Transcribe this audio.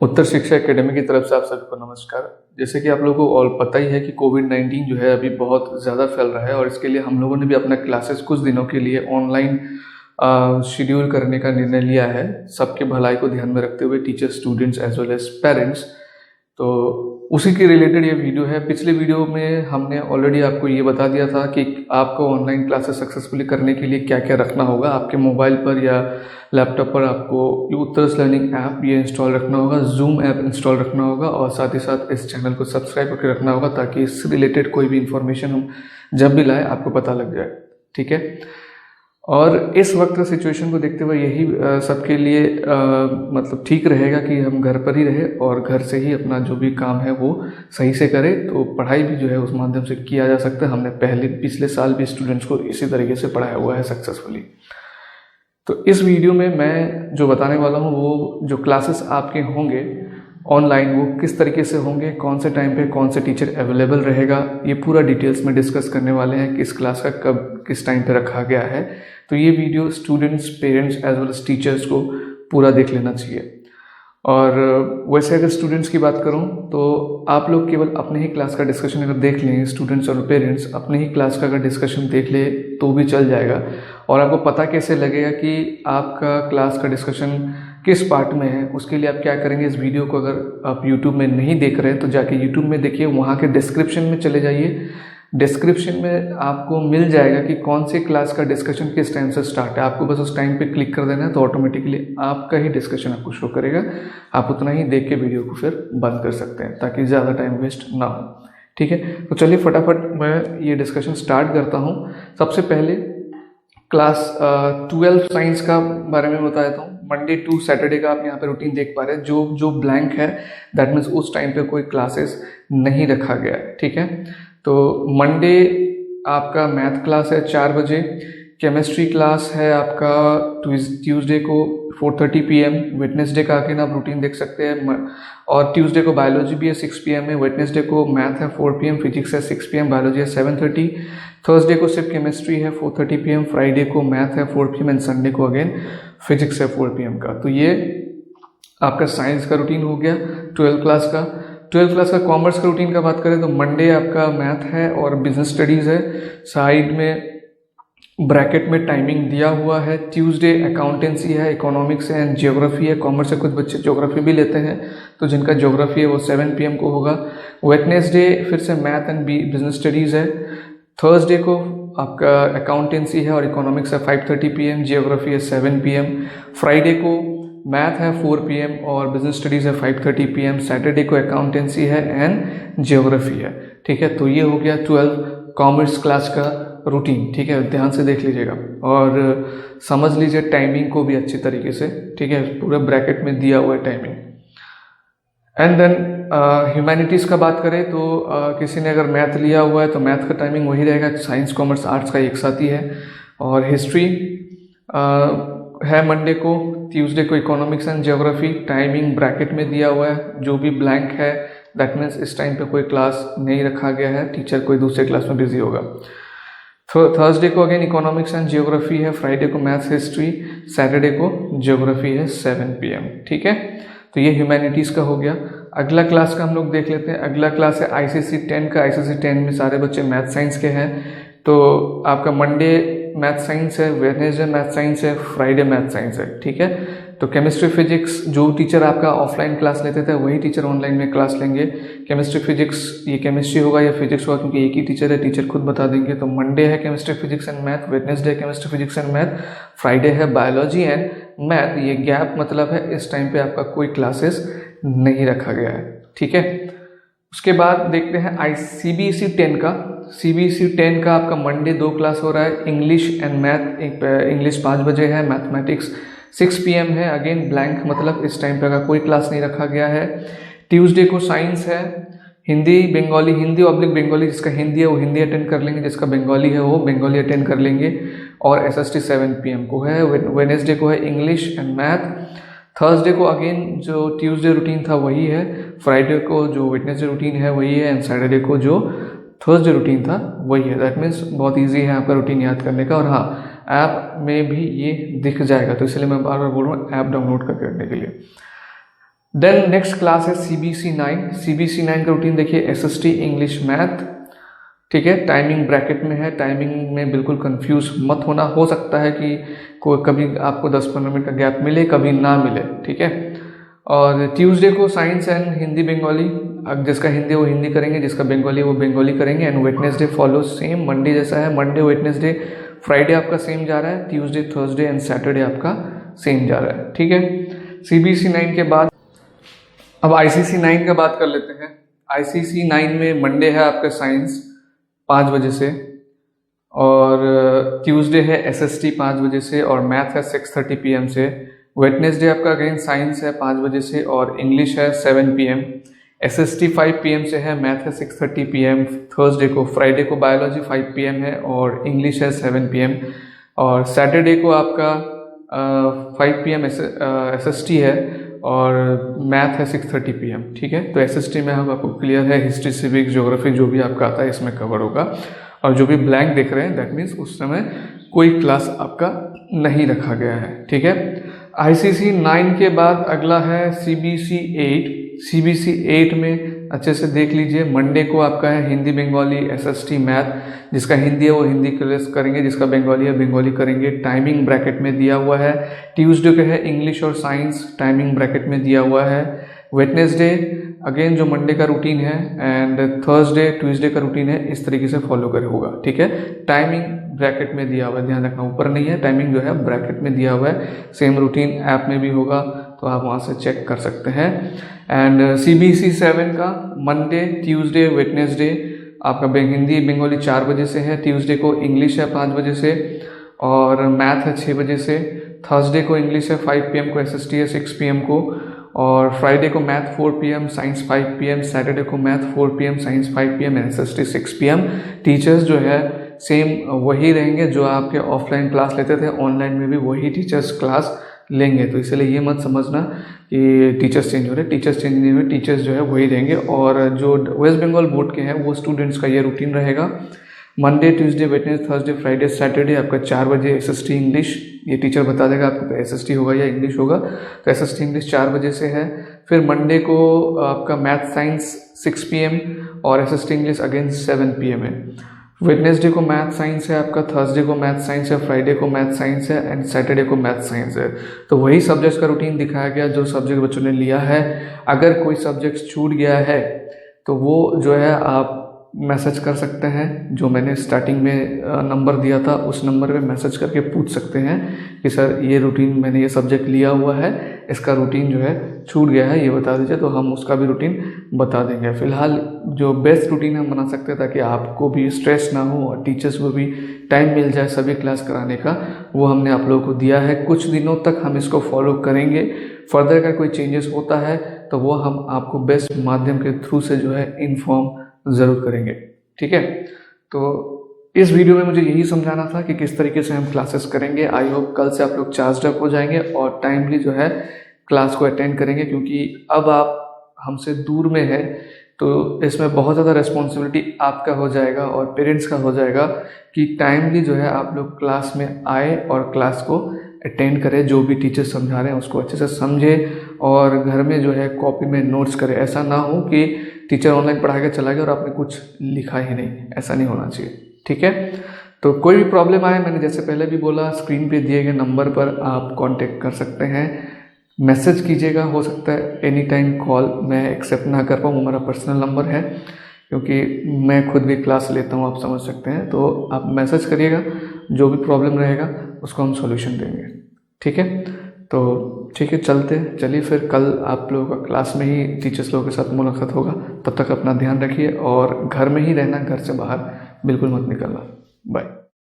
उत्तर शिक्षा एकेडमी की तरफ से आप सबको नमस्कार। जैसे कि आप लोगों को और पता ही है कि कोविड-19 जो है अभी बहुत ज़्यादा फैल रहा है और इसके लिए हम लोगों ने भी अपना क्लासेस कुछ दिनों के लिए ऑनलाइन शेड्यूल करने का निर्णय लिया है, सबके भलाई को ध्यान में रखते हुए teacher, students as well as parents. तो उसी के रिलेटेड ये वीडियो है। पिछले वीडियो में हमने ऑलरेडी आपको ये बता दिया था कि आपको ऑनलाइन क्लासेस सक्सेसफुली करने के लिए क्या क्या रखना होगा। आपके मोबाइल पर या लैपटॉप पर आपको उत्तर्स लर्निंग ऐप ये इंस्टॉल रखना होगा, जूम ऐप इंस्टॉल रखना होगा और साथ ही साथ इस चैनल को सब्सक्राइब करके रखना होगा ताकि इससे रिलेटेड कोई भी इंफॉर्मेशन हम जब भी लाए आपको पता लग जाए। ठीक है। और इस वक्त सिचुएशन को देखते हुए यही सबके लिए मतलब ठीक रहेगा कि हम घर पर ही रहे और घर से ही अपना जो भी काम है वो सही से करें। तो पढ़ाई भी जो है उस माध्यम से किया जा सकता है। हमने पिछले साल भी स्टूडेंट्स को इसी तरीके से पढ़ाया हुआ है सक्सेसफुली। तो इस वीडियो में मैं जो बताने वाला हूँ वो जो क्लासेस आपके होंगे ऑनलाइन वो किस तरीके से होंगे, कौन से टाइम पे कौन से टीचर अवेलेबल रहेगा, ये पूरा डिटेल्स में डिस्कस करने वाले हैं। किस क्लास का कब किस टाइम पे रखा गया है। तो ये video students, parents as well as teachers को पूरा देख लेना चाहिए। और वैसे अगर स्टूडेंट्स की बात करूं तो आप लोग केवल अपने ही क्लास का डिस्कशन अगर देख लें, स्टूडेंट्स और पेरेंट्स अपने ही क्लास का अगर डिस्कशन देख ले तो भी चल जाएगा। और आपको पता कैसे लगेगा कि आपका क्लास का डिस्कशन किस पार्ट में है, उसके लिए आप क्या करेंगे। इस वीडियो को अगर आप यूट्यूब में नहीं देख रहे हैं तो जाके यूट्यूब में देखिए, वहाँ के डिस्क्रिप्शन में चले जाइए। डिस्क्रिप्शन में आपको मिल जाएगा कि कौन सी क्लास का डिस्कशन किस टाइम से स्टार्ट है। आपको बस उस टाइम पे क्लिक कर देना है तो ऑटोमेटिकली आपका ही डिस्कशन आपको शो करेगा। आप उतना ही देख के वीडियो को फिर बंद कर सकते हैं ताकि ज़्यादा टाइम वेस्ट ना हो। ठीक है। तो चलिए फटाफट मैं ये डिस्कशन स्टार्ट करता हूँ। सबसे पहले क्लास 12 साइंस का बारे में बता देता हूँ। मंडे टू सैटरडे का आप यहाँ पे रूटीन देख पा रहे हैं। जो ब्लैंक है दैट मीन्स उस टाइम पे कोई क्लासेस नहीं रखा गया है। ठीक है। तो मंडे आपका मैथ क्लास है 4 बजे, केमिस्ट्री क्लास है आपका ट्यूसडे को 4:30 PM। वेडनेसडे का आके आप रूटीन देख सकते हैं। और ट्यूसडे को बायोलॉजी भी है 6 PM में। वेडनेसडे को मैथ है 4 PM, फिजिक्स है 6 PM, बायोलॉजी है 7:30। थर्सडे को सिर्फ केमिस्ट्री है 4:30 PM, फ्राइडे को मैथ है 4 PM एंड संडे को अगेन फिजिक्स है 4 PM का। तो ये आपका साइंस का रूटीन हो गया 12 क्लास का। 12 क्लास का कॉमर्स का रूटीन का बात करें तो मंडे आपका मैथ है और बिजनेस स्टडीज़ है। साइड में ब्रैकेट में टाइमिंग दिया हुआ है। ट्यूसडे अकाउंटेंसी है, इकोनॉमिक्स है एंड ज्योग्राफी है। कॉमर्स से कुछ बच्चे ज्योग्राफी भी लेते हैं तो जिनका ज्योग्राफी है वो 7 PM को होगा। वेडनेसडे फिर से मैथ एंड बिजनेस स्टडीज़ है। थर्सडे को आपका अकाउंटेंसी है और इकोनॉमिक्स है 5:30 PM, ज्योग्राफी है 7 PM। फ्राइडे को मैथ है 4 PM और बिजनेस स्टडीज़ है 5:30 PM। सैटरडे को अकाउंटेंसी है एंड ज्योग्राफी है। ठीक है। तो ये हो गया 12 कॉमर्स क्लास का रूटीन। ठीक है। ध्यान से देख लीजिएगा और समझ लीजिए टाइमिंग को भी अच्छी तरीके से। ठीक है। पूरे ब्रैकेट में दिया हुआ है टाइमिंग। एंड देन ह्यूमैनिटीज़ का बात करें तो किसी ने अगर मैथ लिया हुआ है तो मैथ का टाइमिंग वही रहेगा। साइंस, कॉमर्स, आर्ट्स का एक साथ ही है। और हिस्ट्री है मंडे को, ट्यूसडे को economics and geography. Timing bracket में दिया हुआ है। जो भी ब्लैंक है दैट मीन्स इस टाइम पे कोई क्लास नहीं रखा गया है, टीचर कोई दूसरे क्लास में बिजी होगा। थर्सडे को अगेन इकोनॉमिक्स एंड ज्योग्राफी है, फ्राइडे को मैथ्स, हिस्ट्री, सैटरडे को ज्योग्राफी है 7 PM। ठीक है। तो ये ह्यूमैनिटीज़ का हो गया। अगला क्लास का हम लोग देख लेते हैं। अगला क्लास है ICC 10 का। ICC 10 में सारे बच्चे मैथ साइंस के हैं। तो आपका मंडे मैथ साइंस है, वेडनेसडे मैथ साइंस है, फ्राइडे मैथ साइंस है। ठीक है। तो केमिस्ट्री फिजिक्स जो टीचर आपका ऑफलाइन क्लास लेते थे वही टीचर ऑनलाइन में क्लास लेंगे। केमिस्ट्री फिजिक्स ये केमिस्ट्री होगा या फिजिक्स होगा क्योंकि एक ही टीचर है, टीचर खुद बता देंगे। तो मंडे है chemistry physics and math, Wednesday chemistry physics and math, Friday है बायोलॉजी एंड मैथ। ये गैप मतलब है इस टाइम पे आपका कोई क्लासेस नहीं रखा गया है। ठीक है। उसके बाद देखते हैं CBSE 10 का। CBSE 10 का आपका मंडे 2 क्लास हो रहा है। इंग्लिश एंड मैथ, इंग्लिश 5 बजे है, मैथमेटिक्स 6 PM है। अगेन ब्लैंक मतलब इस टाइम पे का कोई क्लास नहीं रखा गया है। ट्यूसडे को साइंस है, हिंदी, बंगाली, हिंदी ऑब्लिक बंगाली, जिसका हिंदी है वो हिंदी अटेंड कर लेंगे, जिसका बंगाली है वो बंगाली अटेंड कर लेंगे। और SST 7 PM को है। वेडनेसडे को है इंग्लिश एंड मैथ। थर्सडे को अगेन जो ट्यूसडे रूटीन था वही है, फ्राइडे को जो वेडनेसडे रूटीन है वही है एंड सैटरडे को जो थर्सडे रूटीन था वही है। दैट मीन्स बहुत इजी है आपका रूटीन याद करने का। और हाँ, ऐप में भी ये दिख जाएगा तो इसलिए मैं बार बार बोल रहा हूँ ऐप डाउनलोड करके रखने के लिए। देन नेक्स्ट क्लास है CBC9। CBC9 का रूटीन देखिए, SST इंग्लिश मैथ, ठीक है। टाइमिंग ब्रैकेट में है, टाइमिंग में बिल्कुल कंफ्यूज मत होना। हो सकता है कि कोई कभी आपको 10-15 मिनट का गैप मिले, कभी ना मिले, ठीक है। और ट्यूसडे को साइंस एंड हिंदी बंगाली, जिसका हिंदी वो हिंदी करेंगे, जिसका बंगाली वो बंगाली करेंगे। And Wednesday follow same Monday जैसा है, मंडे वेडनेसडे फ्राइडे आपका सेम जा रहा है, ट्यूसडे थर्सडे एंड सैटरडे आपका सेम जा रहा है, ठीक है। CBC9 के बाद अब ICC9 का बात कर लेते हैं। ICC9 में मंडे है आपका साइंस 5 बजे से, और ट्यूसडे है SST 5 बजे से, और मैथ है 6:30 PM से। वेडनेसडे आपका अगेन साइंस है 5 बजे से, और इंग्लिश है 7 PM। SST 5 PM से है, मैथ है 6:30 PM थर्सडे को। फ्राइडे को बायोलॉजी 5 PM है, और इंग्लिश है 7 PM। और सैटरडे को आपका 5 PM SST है, और मैथ है 6:30 PM, ठीक है। तो SST में हम आपको क्लियर है, हिस्ट्री सिविक ज्योग्राफी जो भी आपका आता है इसमें कवर होगा। और जो भी ब्लैंक देख रहे हैं दैट मीन्स उस समय कोई क्लास आपका नहीं रखा गया है, ठीक है। ICC9 के बाद अगला है CBC8। CBC8 में अच्छे से देख लीजिए, मंडे को आपका है हिंदी बंगाली SST मैथ, जिसका हिंदी है वो हिंदी करेंगे, जिसका बंगाली है बंगाली करेंगे। टाइमिंग ब्रैकेट में दिया हुआ है। ट्यूसडे को है इंग्लिश और साइंस, टाइमिंग ब्रैकेट में दिया हुआ है। वेडनेसडे अगेन जो मंडे का रूटीन है, एंड थर्सडे ट्यूसडे का रूटीन है, इस तरीके से फॉलो करे होगा, ठीक है। टाइमिंग ब्रैकेट में दिया हुआ है, ध्यान रखना, ऊपर नहीं है, टाइमिंग जो है ब्रैकेट में दिया हुआ है। सेम रूटीन ऐप में भी होगा, तो आप वहाँ से चेक कर सकते हैं। एंड CBC7 का मंडे ट्यूसडे वेडनेसडे आपका हिंदी बंगाली 4 बजे से है, ट्यूसडे को इंग्लिश है 5 बजे से, और मैथ है 6 बजे से। थर्सडे को इंग्लिश है 5 PM को, SST है 6 PM को, और फ्राइडे को math 4 PM, science 5 PM, Saturday को math 4 PM, science 5 PM, SST 6 PM। Teachers जो है सेम वही रहेंगे जो आपके ऑफलाइन क्लास लेते थे, ऑनलाइन में भी वही टीचर्स क्लास लेंगे। तो इसलिए ये मत समझना कि टीचर्स चेंज हो रहे, टीचर्स चेंज नहीं हुए, टीचर्स जो है वही रहेंगे। और जो वेस्ट बंगाल बोर्ड के हैं वो स्टूडेंट्स का ये रूटीन रहेगा। Monday Tuesday Wednesday Thursday Friday Saturday आपका 4 बजे SST इंग्लिश, ये टीचर बता देगा आपको SST होगा या इंग्लिश होगा। तो SST इंग्लिश 4 बजे से है। फिर मंडे को आपका मैथ साइंस 6 PM, और SST इंग्लिश अगेन 7 PM है। वेडनेसडे को मैथ साइंस है आपका, थर्सडे को मैथ साइंस है, फ्राइडे को मैथ साइंस है, एंड सैटरडे को मैथ साइंस है। तो वही सब्जेक्ट्स का रूटीन दिखाया गया जो सब्जेक्ट बच्चों ने लिया है। अगर कोई सब्जेक्ट छूट गया है तो वो जो है आप मैसेज कर सकते हैं, जो मैंने स्टार्टिंग में नंबर दिया था उस नंबर पे मैसेज करके पूछ सकते हैं कि सर ये रूटीन मैंने ये सब्जेक्ट लिया हुआ है, इसका रूटीन जो है छूट गया है, ये बता दीजिए, तो हम उसका भी रूटीन बता देंगे। फिलहाल जो बेस्ट रूटीन हम बना सकते हैं ताकि आपको भी स्ट्रेस ना हो और टीचर्स को भी टाइम मिल जाए सभी क्लास कराने का, वो हमने आप लोगों को दिया है। कुछ दिनों तक हम इसको फॉलो करेंगे। फर्दर अगर कोई चेंजेस होता है तो वो हम आपको बेस्ट माध्यम के थ्रू से जो है इन्फॉर्म ज़रूर करेंगे, ठीक है। तो इस वीडियो में मुझे यही समझाना था कि किस तरीके से हम क्लासेस करेंगे। आई होप कल से आप लोग चार्ज अप हो जाएंगे और टाइमली जो है क्लास को अटेंड करेंगे, क्योंकि अब आप हमसे दूर में है तो इसमें बहुत ज़्यादा रिस्पॉन्सिबिलिटी आपका हो जाएगा और पेरेंट्स का हो जाएगा कि टाइमली जो है आप लोग क्लास में आए और क्लास को अटेंड करें। जो भी टीचर समझा रहे हैं उसको अच्छे से समझे और घर में जो है कॉपी में नोट्स करें। ऐसा ना हो कि टीचर ऑनलाइन पढ़ा के चला गया और आपने कुछ लिखा ही नहीं, ऐसा नहीं होना चाहिए, ठीक है। तो कोई भी प्रॉब्लम आए, मैंने जैसे पहले भी बोला, स्क्रीन पे दिए गए नंबर पर आप कांटेक्ट कर सकते हैं, मैसेज कीजिएगा। हो सकता है एनी टाइम कॉल मैं एक्सेप्ट ना कर पाऊँ, हमारा पर्सनल नंबर है, क्योंकि मैं खुद भी क्लास लेता हूँ, आप समझ सकते हैं। तो आप मैसेज करिएगा, जो भी प्रॉब्लम रहेगा उसको हम सॉल्यूशन देंगे, ठीक है। तो ठीक है, चलिए फिर कल आप लोगों का क्लास में ही टीचर्स लोगों के साथ मुलाकात होगा। तब तक अपना ध्यान रखिए और घर में ही रहना, घर से बाहर बिल्कुल मत निकलना। बाय।